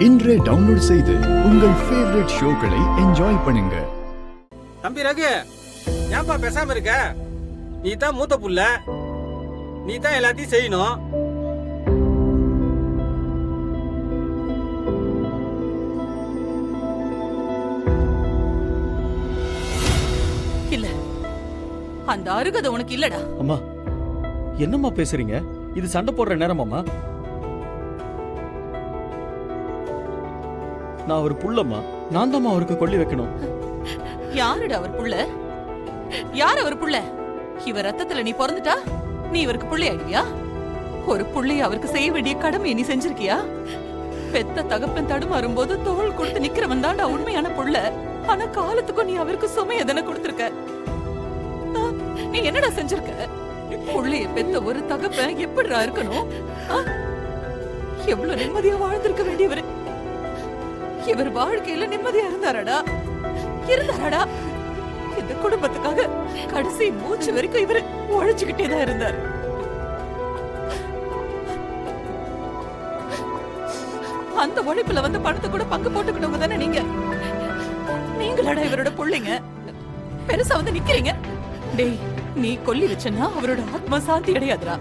இன்றே டவுன்லோட் செய்து உங்கள் ஃபேவரட் ஷோக்களை என்ஜாய் பண்ணுங்க. தம்பி ரகு, ஏன்பா பேசாம இருக்க? நீ தான் மூத்த புள்ள, நீ தான் எல்லாத்தையும் செய்யணும். இல்ல, அந்த அருகதை உனக்கு இல்லடா. அம்மா என்னம்மா பேசுறீங்க? இது சண்டை போடுற நேரமாம்மா? நான் ஒரு புள்ளம்மா, நான் தான் அவருக்கு கொள்ளி வைக்கணும். யாருடா அவர் புள்ள? யார் அவர் புள்ள? இவர் ரத்தத்துல நீ பிறந்துட்டா நீ இவருக்கு புள்ளை ஆயிடுவியா? ஒரு புள்ளைய அவருக்கு செய்ய வேண்டிய கடமையை நீ செஞ்சிருக்கியா? பெத்த தகப்பன் தடுமாறும் போது தோள் கொடுத்து நிக்கிறவன் தான்டா உண்மையான புள்ள. ஆனா காலத்துக்கும் நீ அவருக்கு சுமைய தானே கொடுத்திருக்க. நீ என்னடா செஞ்சிருக்க? புள்ளைய பெத்த ஒரு தகப்பன் எப்படிடா இருக்கணும்? எவ்வளவு நிம்மதியா வாழ்ந்திருக்க வேண்டியவர். இவர் வாழ்க்கையில நிம்மதியா இருந்தாரடா? இந்த குடும்பத்துக்காக கடைசி மூச்சு வரைக்கும் இவர் உழைச்சுக்கிட்டே தான் இருந்தாரு. அந்த உழைப்புல வந்து பணத்தை கூட பங்கு போட்டுக்கிட்டவங்க தானே நீங்களடா இவரோட பிள்ளைங்க. பெருசா வந்து நிக்கிறீங்க. டேய், நீ கொல்லி வச்சனா அவரோட ஆத்மா சாந்தி அடையாதுடா.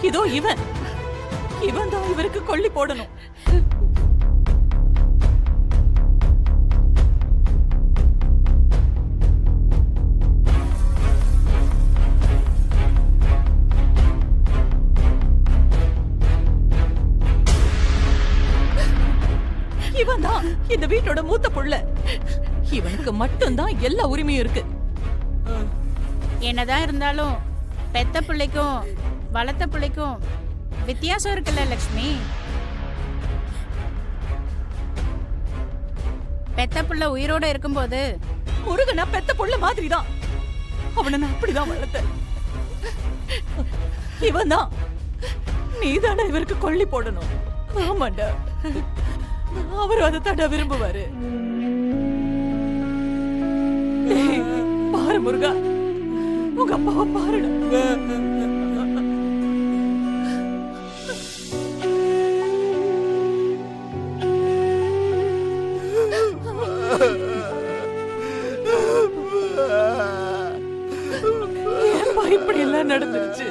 இதோ இவன் தான் இவருக்கு கொல்லி போடணும். இவன் தான் இந்த வீட்டோட மூத்த புள்ள. இவனுக்கு மட்டும்தான் எல்லா உரிமையும் இருக்கு. என்னதான் இருந்தாலும் பெத்த பிள்ளைக்கும் வளர்த்த பிள்ளைக்கும் வித்தியாசம் இருக்குல்ல லட்சுமி? பெத்த புள்ள உயிரோட இருக்கும்போது முருகனா பெத்த புள்ள மாதிரிதான். அவனை நான் அப்படிதான் வளர்த்தேன். இவன் தான் நீதானே இவருக்கு கொல்லி போடணும். ஆமாண்டா, அவரும் அதை தட விரும்புவாரு. பாரு முருகா, உங்க அப்பாவை பாருடா. ஏன்பா இப்படி எல்லாம் நடந்துருச்சு?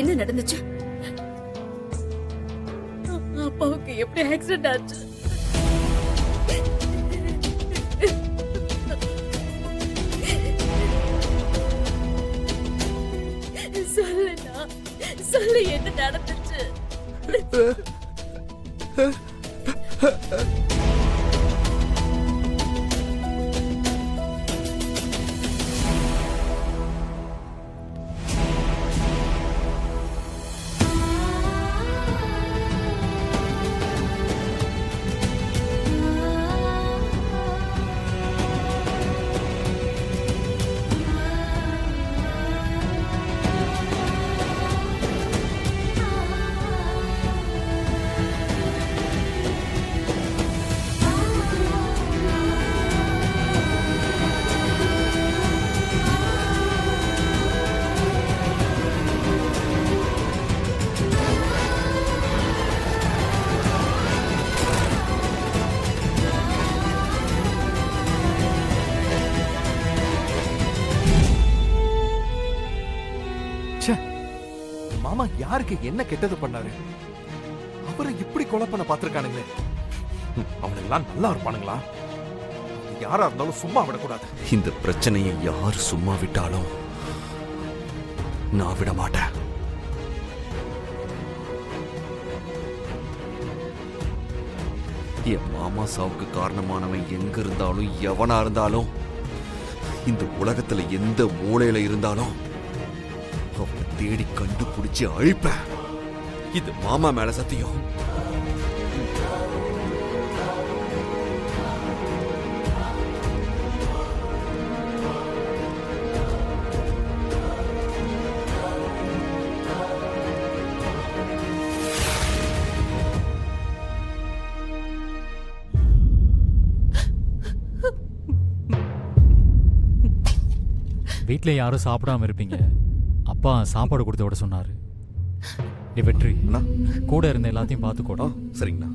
என்ன நடந்துச்சு? அப்பாவுக்கு எப்படி ஆக்சிடென்ட் ஆச்சு? சொல்லுண்ணா, சொல்லு, என்ன நடந்துச்சு? மாமா யாருக்கு என்ன கெட்டது பண்ணாரு? அவரை இப்படி கொலை பண்ண பாத்திருக்கானுங்களே. அவனெல்லாம் நல்லா இருப்பானுங்களா? யாரா இருந்தாலும் சும்மா விடக்கூடாது. இந்த பிரச்சனையை யார் சும்மா விட்டாலும் நான் விட மாட்டேன். என் மாமா சாவுக்கு காரணமானவன் எங்க இருந்தாலும் எவனா இருந்தாலும் இந்த உலகத்துல எந்த மூலையில இருந்தாலும் அவனை தேடி கண்டுபிடிச்சு அழிப்பேன். இது மாமா மேல சத்தியம். வீட்டில் யாரும் சாப்பிடாம இருப்பீங்க. அப்பா சாப்பாடு கொடுத்து விட சொன்னாரு. நீ வெற்றி அண்ணா. கூட இருந்த எல்லாத்தையும் பார்த்துக்கோடா. சரிங்கண்ணா.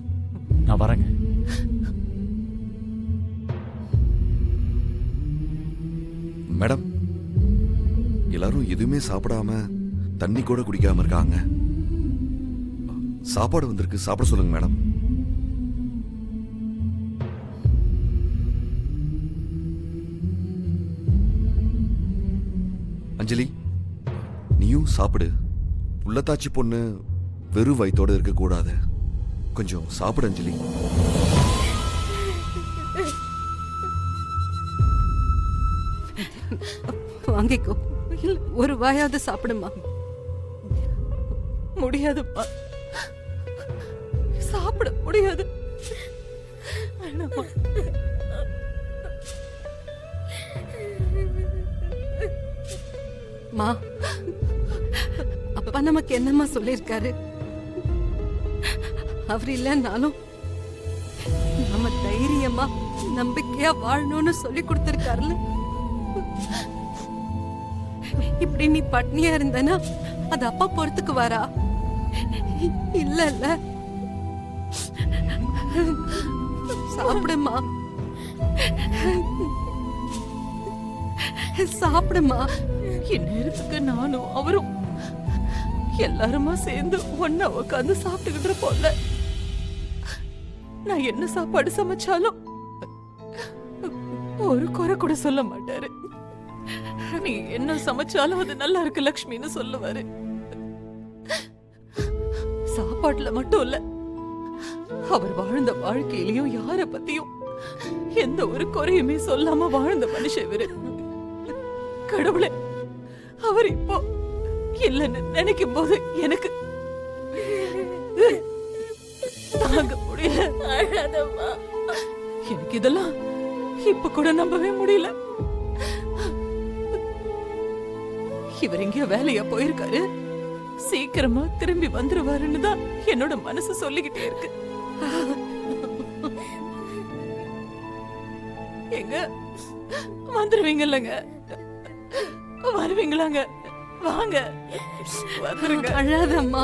நான் வரேங்க. மேடம், எல்லாரும் எதுவுமே சாப்பிடாம தண்ணி கூட குடிக்காம இருக்காங்க. சாப்பாடு வந்திருக்கு, சாப்பிட சொல்லுங்க மேடம். அஞ்சலி, நீயும் சாப்பிடு. புள்ளத்தாச்சி பொண்ணு வெறும் வயித்தோட இருக்க கூடாது. கொஞ்சம் சாப்பிடு அஞ்சலி. வாங்கிக்கோ, ஒரு வாயாவது சாப்பிடுமா. முடியாதுப்பா, சாப்பிட முடியாது. வேணாம்மா. மா, அப்பா நமக்கு என்னம்மா சொல்லிருக்காரு? அவர் இல்லைன்னாலும் நம்ம தைரியமா நம்பிக்கையா வாழணும்னு சொல்லி கொடுத்திருக்காருல. இப்படி நீ பட்னியா இருந்தனா அது அப்பா பொறுத்துக்கு வரா? இல்ல இல்ல, சாப்பிடுமா, சாப்பிடுமா. இந்நேரத்துக்கு நானும் அவரும் எல்லாருமா சேர்ந்து ஒன்னா உட்காந்து சாப்பிட்டுக்கிட்டு போல. நான் என்ன சாப்பாடு சமைச்சாலும் ஒரு குறை கூட சொல்ல மாட்டாரு. நீ என்ன சமைச்சாலும் அது நல்லா இருக்கு லக்ஷ்மின்னு சொல்லுவாரு. சாப்பாட்டுல மட்டும் இல்ல, அவர் வாழ்ந்த வாழ்க்கையிலயும் யார பத்தியும் எந்த ஒரு குறையுமே சொல்லாம வாழ்ந்த மனுஷன் இவரு. கடவுளே, அவர் இப்போ இல்லைன்னு நினைக்கும் போது எனக்கு தாங்க முடியல. எனக்கு இதெல்லாம் இப்ப கூட நம்பவே முடியல. இவர் எங்கேயோ வேலையா போயிருக்காரு, சீக்கிரமா திரும்பி வந்துருவாருன்னு தான் என்னோட மனசு சொல்லிக்கிட்டே இருக்கு. எங்க வந்துருவீங்கல்லங்க, வருவீங்களாங்க? வாங்க, வந்துருங்க. அழாதம்மா.